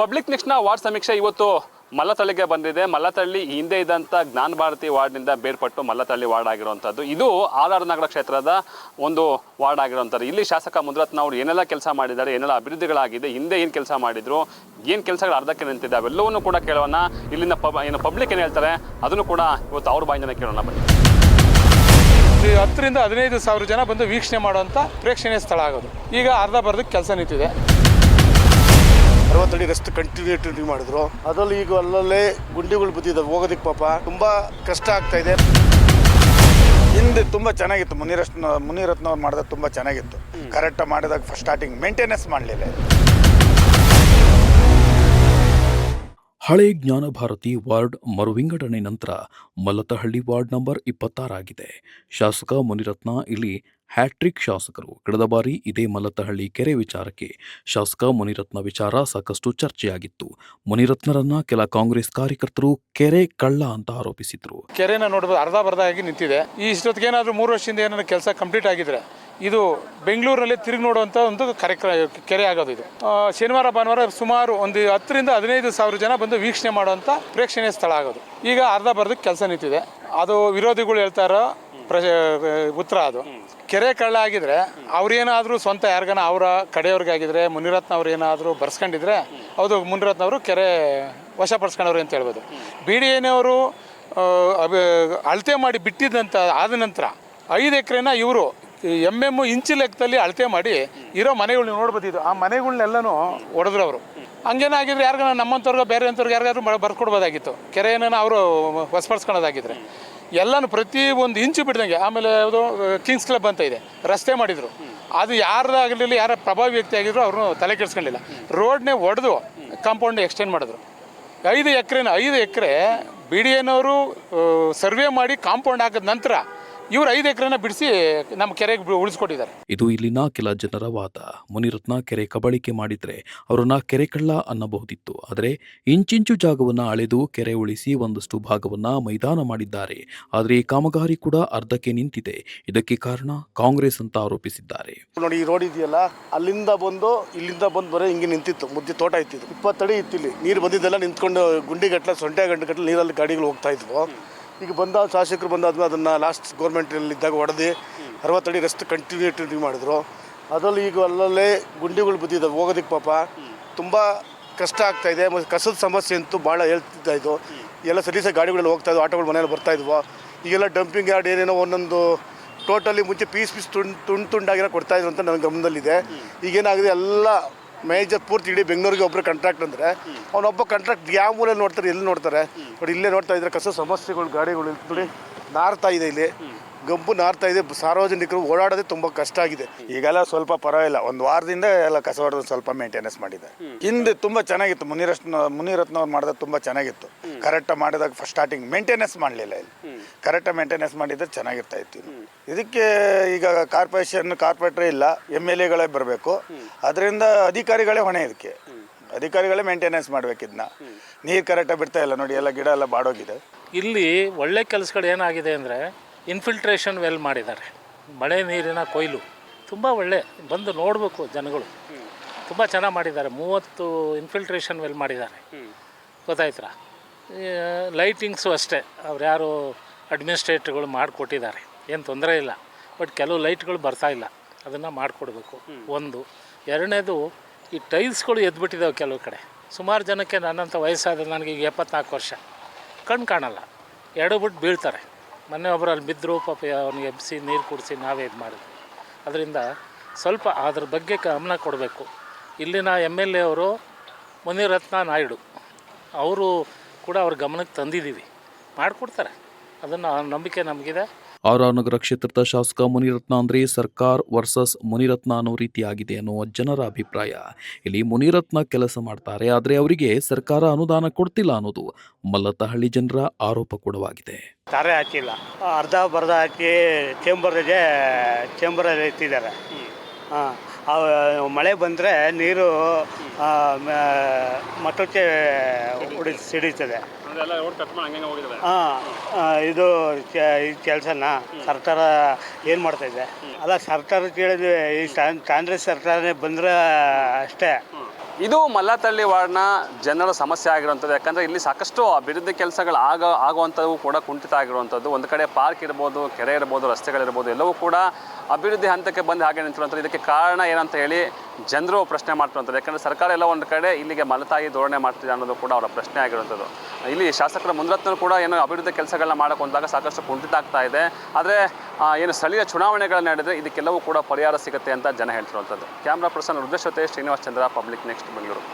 Public ನೆಕ್ಸ್ಟ್ನ ward ಸಮೀಕ್ಷೆ ಇವತ್ತು ಮಲ್ಲತಳ್ಳಿಗೆ ಬಂದಿದೆ. ಮಲ್ಲತಳ್ಳಿ ಹಿಂದೆ ಇದ್ದಂಥ ಜ್ಞಾನ ಭಾರತಿ ವಾರ್ಡ್ನಿಂದ ಬೇರ್ಪಟ್ಟು ಮಲ್ಲತಳ್ಳಿ ವಾರ್ಡ್ ಆಗಿರುವಂಥದ್ದು. ಇದು ಆರ್ ನಗರ ಕ್ಷೇತ್ರದ ಒಂದು ವಾರ್ಡ್ ಆಗಿರುವಂಥದ್ದು. ಇಲ್ಲಿ ಶಾಸಕ ಮುನಿರತ್ನ ಅವರು ಏನೆಲ್ಲ ಕೆಲಸ ಮಾಡಿದ್ದಾರೆ, ಏನೆಲ್ಲ ಅಭಿವೃದ್ಧಿಗಳಾಗಿದೆ, ಹಿಂದೆ ಏನು ಕೆಲಸ ಮಾಡಿದ್ರು, ಏನು ಕೆಲಸಗಳು ಅರ್ಧಕ್ಕೆ ನಿಂತಿದೆ, ಅವೆಲ್ಲವನ್ನೂ ಕೂಡ ಕೇಳೋಣ. ಇಲ್ಲಿನ ಪಬ್ಲಿಕ್ ಏನು ಹೇಳ್ತಾರೆ ಅದನ್ನು ಕೂಡ ಇವತ್ತು ಅವ್ರ ಬಾಯಿಂದನೇ ಕೇಳೋಣ. ಬನ್ನಿ. 10,000 ರಿಂದ 15,000 ಜನ ಬಂದು ವೀಕ್ಷಣೆ ಮಾಡುವಂಥ ಪ್ರೇಕ್ಷಣೀಯ ಸ್ಥಳ ಆಗೋದು. ಈಗ ಅರ್ಧ ಬರ್ದಕ್ಕೆ ಕೆಲಸ ನಿಂತಿದೆ. 60 ಅಡಿ ರಸ್ತೆ ಕಂಟಿನ್ಯೂಟಿ ಮಾಡಿದ್ರು. ಅದರಲ್ಲಿ ಈಗ ಅಲ್ಲಲ್ಲೇ ಗುಂಡಿಗಳು ಬಿದ್ದಿದ್ದಾವೆ, ಹೋಗೋದಕ್ಕೆ ಪಾಪ ತುಂಬ ಕಷ್ಟ ಆಗ್ತಾ ಇದೆ. ಹಿಂದೆ ತುಂಬ ಚೆನ್ನಾಗಿತ್ತು, ಮುನಿರತ್ನ ಅವ್ರು ಮಾಡಿದಾಗ ತುಂಬ ಚೆನ್ನಾಗಿತ್ತು. ಕರೆಕ್ಟಾಗಿ ಮಾಡಿದಾಗ ಫಸ್ಟ್ ಸ್ಟಾರ್ಟಿಂಗ್ ಮೇಂಟೆನೆನ್ಸ್ ಮಾಡಲಿಲ್ಲ. ಹಳೆ ಜ್ಞಾನ ಭಾರತಿ ವಾರ್ಡ್ ಮರುವಿಂಗಡಣೆ ನಂತರ ಮಲ್ಲತಹಳ್ಳಿ ವಾರ್ಡ್ ನಂಬರ್ 26 ಆಗಿದೆ. ಶಾಸಕ ಮುನಿರತ್ನ ಇಲ್ಲಿ ಹ್ಯಾಟ್ರಿಕ್ ಶಾಸಕರು. ಕಳೆದ ಬಾರಿ ಇದೇ ಮಲ್ಲತಹಳ್ಳಿ ಕೆರೆ ವಿಚಾರಕ್ಕೆ ಶಾಸಕ ಮುನಿರತ್ನ ವಿಚಾರ ಸಾಕಷ್ಟು ಚರ್ಚೆಯಾಗಿತ್ತು. ಮುನಿರತ್ನರನ್ನ ಕೆಲ ಕಾಂಗ್ರೆಸ್ ಕಾರ್ಯಕರ್ತರು ಕೆರೆ ಕಳ್ಳ ಅಂತ ಆರೋಪಿಸಿದ್ರು. ಕೆರೆನ ನೋಡ್ಬೋದು, ಅರ್ಧ ಬರ್ಧ ಆಗಿ ನಿಂತಿದೆ. ಈ ಇಷ್ಟೊತ್ತಿಗೆ ಏನಾದರೂ 3 ವರ್ಷದಿಂದ ಏನಾದ್ರು ಕೆಲಸ ಕಂಪ್ಲೀಟ್ ಆಗಿದ್ರೆ ಇದು ಬೆಂಗಳೂರಲ್ಲಿ ತಿರುಗಿ ನೋಡುವಂಥ ಒಂದು ಕೆರೆ ಆಗೋದು. ಇದು ಶನಿವಾರ ಭಾನುವಾರ ಸುಮಾರು ಒಂದು 10,000 ರಿಂದ 15,000 ಜನ ಬಂದು ವೀಕ್ಷಣೆ ಮಾಡುವಂಥ ಪ್ರೇಕ್ಷಣೀಯ ಸ್ಥಳ ಆಗೋದು. ಈಗ ಅರ್ಧ ಬರ್ದಕ್ಕೆ ಕೆಲಸ ನಿಂತಿದೆ. ಅದು ವಿರೋಧಿಗಳು ಹೇಳ್ತಾರೋ ಉತ್ತರ. ಅದು ಕೆರೆ ಕಳ್ಳ ಆಗಿದ್ರೆ ಅವ್ರೇನಾದರೂ ಸ್ವಂತ ಯಾರಿಗಾನ ಅವರ ಕಡೆಯವ್ರಿಗಾಗಿದ್ರೆ ಮುನಿರತ್ನ ಅವ್ರು ಏನಾದರೂ ಬರ್ಸ್ಕೊಂಡಿದ್ರೆ ಹೌದು ಮುನಿರತ್ನ ಅವರು ಕೆರೆ ವಶಪಡಿಸ್ಕೊಂಡವ್ರು ಅಂತ ಹೇಳ್ಬೋದು. BDA ಅವರು ಅಳತೆ ಮಾಡಿ ಬಿಟ್ಟಿದ್ದಂಥ ಆದ ನಂತರ 5 ಎಕರೆನ ಇವರು ಇಂಚು ಲೆಕ್ಕದಲ್ಲಿ ಅಳತೆ ಮಾಡಿ ಇರೋ ಮನೆಗಳನ್ನ ನೋಡ್ಬೋದಿದ್ದು. ಆ ಮನೆಗಳನ್ನೆಲ್ಲನೂ ಹೊಡೆದ್ರು ಅವರು. ಹಂಗೇನಾಗಿದ್ರೆ ಯಾರಿಗಾನ ನಮ್ಮಂಥವ್ರಿಗೆ ಬೇರೆ ಅಂಥವ್ರಿಗೆ ಯಾರಿಗಾದ್ರೂ ಬರ್ಕೊಡ್ಬೋದಾಗಿತ್ತು. ಕೆರೆಯನ್ನು ಅವರು ವಶಪಡಿಸ್ಕೊಳ್ಳೋದಾಗಿದ್ರೆ ಎಲ್ಲನೂ ಪ್ರತಿ ಒಂದು ಇಂಚು ಬಿಡ್ದಂಗೆ. ಆಮೇಲೆ ಯಾವುದು ಕಿಂಗ್ಸ್ ಕ್ಲಬ್ ಅಂತ ಇದೆ, ರಸ್ತೆ ಮಾಡಿದರು. ಅದು ಯಾರ್ದಾಗಲಿಲ್ಲ, ಯಾರ ಪ್ರಭಾವಿ ವ್ಯಕ್ತಿ ಆಗಿದ್ರು ಅವ್ರನ್ನೂ ತಲೆ ಕೆಡಿಸ್ಕೊಂಡಿಲ್ಲ. ರೋಡ್ನೇ ಒಡೆದು ಕಾಂಪೌಂಡ್ ಎಕ್ಸ್ಟೆಂಡ್ ಮಾಡಿದ್ರು. 5 ಎಕರೆ BDA ಸರ್ವೆ ಮಾಡಿ ಕಾಂಪೌಂಡ್ ಹಾಕಿದ ನಂತರ ಇವರು 5 ಎಕರೆನ ಬಿಡಿಸಿ ನಮ್ಮ ಕೆರೆಗೆ ಉಳಿಸ್ಕೊಟ್ಟಿದ್ದಾರೆ. ಇದು ಇಲ್ಲಿನ ಕೆಲ ಜನರ ವಾದ. ಮುನಿರತ್ನ ಕೆರೆ ಕಬಳಿಕೆ ಮಾಡಿದ್ರೆ ಅವರನ್ನ ಕೆರೆ ಕಳ್ಳ ಅನ್ನಬಹುದಿತ್ತು. ಆದರೆ ಇಂಚಿಂಚು ಜಾಗವನ್ನ ಅಳೆದು ಕೆರೆ ಉಳಿಸಿ ಒಂದಷ್ಟು ಭಾಗವನ್ನ ಮೈದಾನ ಮಾಡಿದ್ದಾರೆ. ಆದರೆ ಈ ಕಾಮಗಾರಿ ಕೂಡ ಅರ್ಧಕ್ಕೆ ನಿಂತಿದೆ. ಇದಕ್ಕೆ ಕಾರಣ ಕಾಂಗ್ರೆಸ್ ಅಂತ ಆರೋಪಿಸಿದ್ದಾರೆ. ನೋಡಿ, ಈ ರೋಡ್ ಇದೆಯಲ್ಲ, ಇಲ್ಲಿಂದ ಬಂದು ಬರೋ ಹಿಂಗೆ ನಿಂತಿತ್ತು. ಮುದ್ದೆ ತೋಟ ಇತ್ತು, 20 ಅಡಿ ಇತ್ತು. ಇಲ್ಲಿ ನೀರು ಬಂದಿದ್ದೆಲ್ಲ ನಿಂತ್ಕೊಂಡು ಗುಂಡಿಗಟ್ಟಲೆ ಸೊಂಟೆ ಗಂಟೆ ನೀರಲ್ಲಿ ಗಾಡಿಗಳು ಹೋಗ್ತಾ ಇದ್ವು. ಈಗ ಶಾಸಕರು ಬಂದಾದ್ಮೇಲೆ ಅದನ್ನು ಲಾಸ್ಟ್ ಗೌರ್ಮೆಂಟಲ್ಲಿದ್ದಾಗ ಹೊಡೆದು 60 ಅಡಿ ರಸ್ತೆ ಕಂಟಿನ್ಯೂಟಿ ಮಾಡಿದ್ರು. ಅದರಲ್ಲಿ ಈಗ ಅಲ್ಲಲ್ಲೇ ಗುಂಡಿಗಳು ಬಿದ್ದಿದ್ದಾವೆ, ಹೋಗೋದಕ್ಕೆ ಪಾಪ ತುಂಬ ಕಷ್ಟ ಆಗ್ತಾಯಿದೆ. ಮತ್ತು ಕಸದ ಸಮಸ್ಯೆ ಅಂತೂ ಭಾಳ ಹೇಳ್ತಿದ್ದ. ಇದು ಎಲ್ಲ ಸರಿಸಾಗಿ ಗಾಡಿಗಳು ಹೋಗ್ತಾಯಿದ್ವು, ಆಟೋಗಳು ಮನೆಯಲ್ಲಿ ಬರ್ತಾಯಿದ್ವು. ಈಗೆಲ್ಲ ಡಂಪಿಂಗ್ ಯಾರ್ಡ್ ಏನೇನೋ ಒಂದೊಂದು ಟೋಟಲಿ ಮುಂಚೆ ಪೀಸ್ ತುಂಡಾಗಿರೋ ಕೊಡ್ತಾಯಿದ್ರು ಅಂತ ನನ್ನ ಗಮನದಲ್ಲಿದೆ. ಈಗೇನಾಗಿದೆ, ಎಲ್ಲ ಮೇಜರ್ ಪೂರ್ತಿ ಇಡೀ ಬೆಂಗಳೂರಿಗೆ ಒಬ್ಬರು ಕಾಂಟ್ರಾಕ್ಟ್ ಅಂದರೆ ಅವನೊಬ್ಬ ಕಾಂಟ್ರಾಕ್ಟ್ ಯಾವ ಮೂಲೆ ನೋಡ್ತಾರೆ, ಎಲ್ಲಿ ನೋಡ್ತಾರೆ ನೋಡಿ. ಇಲ್ಲೇ ನೋಡ್ತಾ ಇದ್ರೆ ಕಸ ಸಮಸ್ಯೆಗಳು, ಗಾಡಿಗಳು ನೋಡಿ ನಾರ್ತಾ ಇದೆ, ಇಲ್ಲಿ ಗಂಪು ನಾರ್ತಾ ಇದೆ. ಸಾರ್ವಜನಿಕರು ಓಡಾಡೋದೇ ತುಂಬ ಕಷ್ಟ ಆಗಿದೆ. ಈಗೆಲ್ಲ ಸ್ವಲ್ಪ ಪರವಾಗಿಲ್ಲ, ಒಂದು ವಾರದಿಂದ ಎಲ್ಲ ಕಸ ಹೊಡೆದು ಸ್ವಲ್ಪ ಮೇಂಟೆನೆನ್ಸ್ ಮಾಡಿದೆ. ಹಿಂದೆ ತುಂಬ ಚೆನ್ನಾಗಿತ್ತು, ಮುನಿರತ್ನ ಅವ್ರು ಮಾಡಿದಾಗ ತುಂಬ ಚೆನ್ನಾಗಿತ್ತು. ಕರೆಕ್ಟಾಗಿ ಮಾಡಿದಾಗ ಫಸ್ಟ್ ಸ್ಟಾರ್ಟಿಂಗ್ ಮೇಂಟೆನೆನ್ಸ್ ಮಾಡಲಿಲ್ಲ. ಇಲ್ಲಿ ಕರೆಕ್ಟಾಗಿ ಮೇಂಟೆನೆನ್ಸ್ ಮಾಡಿದ್ರೆ ಚೆನ್ನಾಗಿರ್ತಾ ಇತ್ತು. ಇದಕ್ಕೆ ಈಗ ಕಾರ್ಪೊರೇಟ್ರೇ ಇಲ್ಲ, MLAಗಳೇ ಬರಬೇಕು. ಅದರಿಂದ ಅಧಿಕಾರಿಗಳೇ ಹೊಣೆ. ಇದಕ್ಕೆ ಅಧಿಕಾರಿಗಳೇ ಮೇಂಟೆನೆನ್ಸ್ ಮಾಡ್ಬೇಕು. ಇದನ್ನ ನೀರು ಕರೆಕ್ಟಾಗಿ ಬಿಡ್ತಾ ಇಲ್ಲ ನೋಡಿ, ಎಲ್ಲ ಗಿಡ ಎಲ್ಲ ಬಾಡೋಗಿದೆ. ಇಲ್ಲಿ ಒಳ್ಳೆ ಕೆಲಸಗಳು ಏನಾಗಿದೆ ಅಂದರೆ ಇನ್ಫಿಲ್ಟ್ರೇಷನ್ ವೆಲ್ ಮಾಡಿದ್ದಾರೆ. ಮಳೆ ನೀರಿನ ಕೊಯ್ಲು ತುಂಬ ಒಳ್ಳೆ, ಬಂದು ನೋಡಬೇಕು ಜನಗಳು. ತುಂಬ ಚೆನ್ನಾಗಿ ಮಾಡಿದ್ದಾರೆ. 30 ಇನ್ಫಿಲ್ಟ್ರೇಷನ್ ವೆಲ್ ಮಾಡಿದ್ದಾರೆ, ಗೊತ್ತಾಯ್ತಾ. ಲೈಟಿಂಗ್ಸು ಅಷ್ಟೇ ಅವ್ರು ಯಾರು ಅಡ್ಮಿನಿಸ್ಟ್ರೇಟರ್ಗಳು ಮಾಡಿಕೊಟ್ಟಿದ್ದಾರೆ, ಏನು ತೊಂದರೆ ಇಲ್ಲ. ಬಟ್ ಕೆಲವು ಲೈಟ್ಗಳು ಬರ್ತಾಯಿಲ್ಲ, ಅದನ್ನು ಮಾಡಿಕೊಡ್ಬೇಕು. ಒಂದು. ಎರಡನೇದು, ಈ ಟೈಲ್ಸ್ಗಳು ಎದ್ಬಿಟ್ಟಿದ್ದಾವೆ ಕೆಲವು ಕಡೆ. ಸುಮಾರು ಜನಕ್ಕೆ ನನ್ನಂಥ ವಯಸ್ಸಾದ ನನಗೆ ಈಗ 74 ವರ್ಷ, ಕಣ್ಣು ಕಾಣಲ್ಲ, ಎಡಬಿಟ್ಟು ಬೀಳ್ತಾರೆ. ಮೊನ್ನೆ ಒಬ್ಬರು ಅಲ್ಲಿ ಬಿದ್ದರು, ಪಾಪ ಅವನಿಗೆ ಎಬ್ಬಿಸಿ ನೀರು ಕುಡಿಸಿ ನಾವೇ ಇದು ಮಾಡಿದ್ವಿ. ಅದರಿಂದ ಸ್ವಲ್ಪ ಅದ್ರ ಬಗ್ಗೆ ಗಮನ ಕೊಡಬೇಕು. ಇಲ್ಲಿನ MLA ಅವರು ಮುನಿರತ್ನ ನಾಯ್ಡು ಅವರು ಕೂಡ ಅವ್ರ ಗಮನಕ್ಕೆ ತಂದಿದ್ದೀವಿ, ಮಾಡಿಕೊಡ್ತಾರೆ. ಅದನ್ನು ನಂಬಿಕೆ ನಮಗಿದೆ. ಆರ್ ನಗರ ಕ್ಷೇತ್ರದ ಶಾಸಕ ಮುನಿರತ್ನ ಅಂದರೆ ಸರ್ಕಾರ ವರ್ಸಸ್ ಮುನಿರತ್ನ ಅನ್ನೋ ರೀತಿಯಾಗಿದೆ ಅನ್ನೋ ಜನರ ಅಭಿಪ್ರಾಯ. ಇಲ್ಲಿ ಮುನಿರತ್ನ ಕೆಲಸ ಮಾಡ್ತಾರೆ, ಆದರೆ ಅವರಿಗೆ ಸರ್ಕಾರ ಅನುದಾನ ಕೊಡ್ತಿಲ್ಲ ಅನ್ನೋದು ಮಲ್ಲತಹಳ್ಳಿ ಜನರ ಆರೋಪ ಕೂಡವಾಗಿದೆ. ತಾರೆ ಹಾಕಿಲ್ಲ, ಅರ್ಧ ಬರ್ಧ ಹಾಕಿ ಚೇಂಬರಲ್ಲಿ ಎತ್ತಿದ್ದಾರೆ. ಮಳೆ ಬಂದರೆ ನೀರು ಮಠಕ್ಕೆ ಸಿಡಿತದೆ. ಇದು ಕೆಲಸನ ಸರ್ಕಾರ ಏನು ಮಾಡ್ತಾಯಿದೆ? ಅಲ್ಲ, ಸರ್ಕಾರ ಕೇಳಿದ್ವಿ, ಈ ಕಾಂಗ್ರೆಸ್ ಸರ್ಕಾರನೇ ಬಂದರೆ ಅಷ್ಟೇ. ಇದು ಮಲ್ಲತಳ್ಳಿ ವಾರ್ಡ್ನ ಜನರ ಸಮಸ್ಯೆ ಆಗಿರುವಂಥದ್ದು. ಯಾಕಂದರೆ ಇಲ್ಲಿ ಸಾಕಷ್ಟು ಅಭಿವೃದ್ಧಿ ಕೆಲಸಗಳು ಆಗುವಂಥವು ಕೂಡ ಕುಂಠಿತ ಆಗಿರುವಂಥದ್ದು. ಒಂದು ಕಡೆ ಪಾರ್ಕ್ ಇರ್ಬೋದು, ಕೆರೆ ಇರ್ಬೋದು, ರಸ್ತೆಗಳಿರ್ಬೋದು, ಎಲ್ಲವೂ ಕೂಡ ಅಭಿವೃದ್ಧಿ ಹಂತಕ್ಕೆ ಬಂದು ಹಾಗೆ ನಿಂತಿರುವಂಥದ್ದು. ಇದಕ್ಕೆ ಕಾರಣ ಏನಂತ ಹೇಳಿ ಜನರು ಪ್ರಶ್ನೆ ಮಾಡ್ತಿರುವಂಥದ್ದು. ಯಾಕಂದರೆ ಸರ್ಕಾರ ಎಲ್ಲ ಒಂದು ಕಡೆ ಇಲ್ಲಿಗೆ ಮಲತಾಯಿ ಧೋರಣೆ ಮಾಡ್ತಿದೆ ಅನ್ನೋದು ಕೂಡ ಅವರ ಪ್ರಶ್ನೆ ಆಗಿರುವಂಥದ್ದು. ಇಲ್ಲಿ ಶಾಸಕರ ಮುನಿರತ್ನ ಕೂಡ ಏನು ಅಭಿವೃದ್ಧಿ ಕೆಲಸಗಳನ್ನ ಮಾಡೋಕೆ ಹೊಂದಾಗ ಸಾಕಷ್ಟು ಕುಂಠಿತ ಆಗ್ತಾ ಇದೆ. ಆದರೆ ಏನು ಸ್ಥಳೀಯ ಚುನಾವಣೆಗಳು ನಡೆದರೆ ಇದಕ್ಕೆಲ್ಲವೂ ಕೂಡ ಪರಿಹಾರ ಸಿಗುತ್ತೆ ಅಂತ ಜನ ಹೇಳ್ತಿರುವಂಥದ್ದು. ಕ್ಯಾಮ್ರಾ ಪರ್ಸನ್ ರುದ್ರೇಶ್ ಜೊತೆ ಶ್ರೀನಿವಾಸ್ ಚಂದ್ರ, ಪಬ್ಲಿಕ್ ನೆಕ್ಸ್ಟ್, ಬೆಂಗಳೂರು.